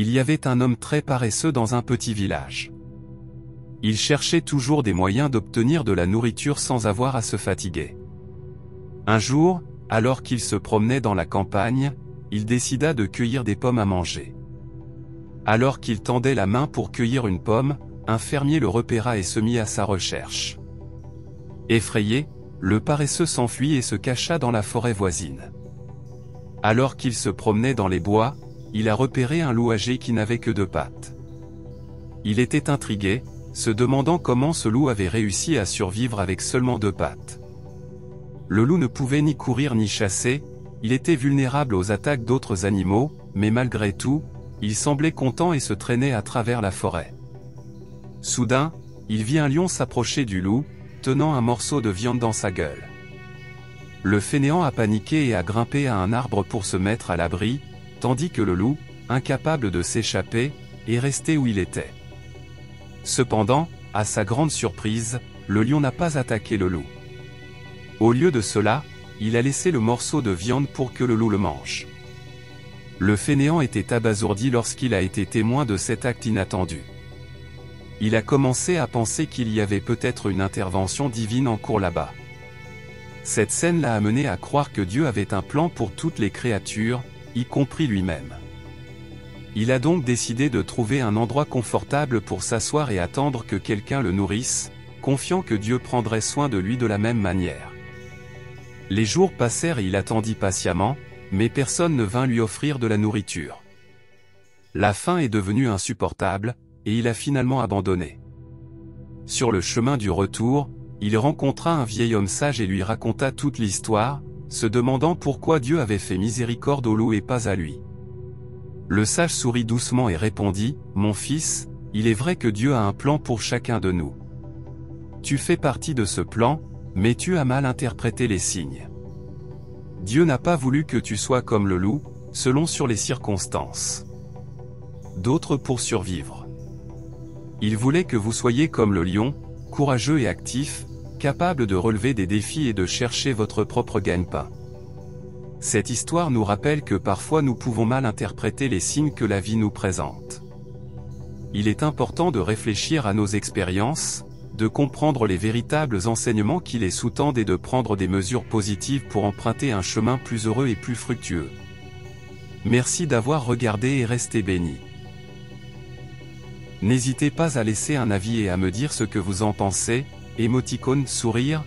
Il y avait un homme très paresseux dans un petit village. Il cherchait toujours des moyens d'obtenir de la nourriture sans avoir à se fatiguer. Un jour, alors qu'il se promenait dans la campagne, il décida de cueillir des pommes à manger. Alors qu'il tendait la main pour cueillir une pomme, un fermier le repéra et se mit à sa recherche. Effrayé, le paresseux s'enfuit et se cacha dans la forêt voisine. Alors qu'il se promenait dans les bois, il a repéré un loup âgé qui n'avait que 2 pattes. Il était intrigué, se demandant comment ce loup avait réussi à survivre avec seulement 2 pattes. Le loup ne pouvait ni courir ni chasser, il était vulnérable aux attaques d'autres animaux, mais malgré tout, il semblait content et se traînait à travers la forêt. Soudain, il vit un lion s'approcher du loup, tenant un morceau de viande dans sa gueule. Le fainéant a paniqué et a grimpé à un arbre pour se mettre à l'abri, tandis que le loup, incapable de s'échapper, est resté où il était. Cependant, à sa grande surprise, le lion n'a pas attaqué le loup. Au lieu de cela, il a laissé le morceau de viande pour que le loup le mange. Le fainéant était abasourdi lorsqu'il a été témoin de cet acte inattendu. Il a commencé à penser qu'il y avait peut-être une intervention divine en cours là-bas. Cette scène l'a amené à croire que Dieu avait un plan pour toutes les créatures, y compris lui-même. Il a donc décidé de trouver un endroit confortable pour s'asseoir et attendre que quelqu'un le nourrisse, confiant que Dieu prendrait soin de lui de la même manière. Les jours passèrent et il attendit patiemment, mais personne ne vint lui offrir de la nourriture. La faim est devenue insupportable, et il a finalement abandonné. Sur le chemin du retour, il rencontra un vieil homme sage et lui raconta toute l'histoire, se demandant pourquoi Dieu avait fait miséricorde au loup et pas à lui. Le sage sourit doucement et répondit, « Mon fils, il est vrai que Dieu a un plan pour chacun de nous. Tu fais partie de ce plan, mais tu as mal interprété les signes. Dieu n'a pas voulu que tu sois comme le loup, selon sur les circonstances. D'autres pour survivre. Il voulait que vous soyez comme le lion, courageux et actif, capable de relever des défis et de chercher votre propre gagne-pain. » Cette histoire nous rappelle que parfois nous pouvons mal interpréter les signes que la vie nous présente. Il est important de réfléchir à nos expériences, de comprendre les véritables enseignements qui les sous-tendent et de prendre des mesures positives pour emprunter un chemin plus heureux et plus fructueux. Merci d'avoir regardé et restez bénis. N'hésitez pas à laisser un avis et à me dire ce que vous en pensez, émoticône sourire,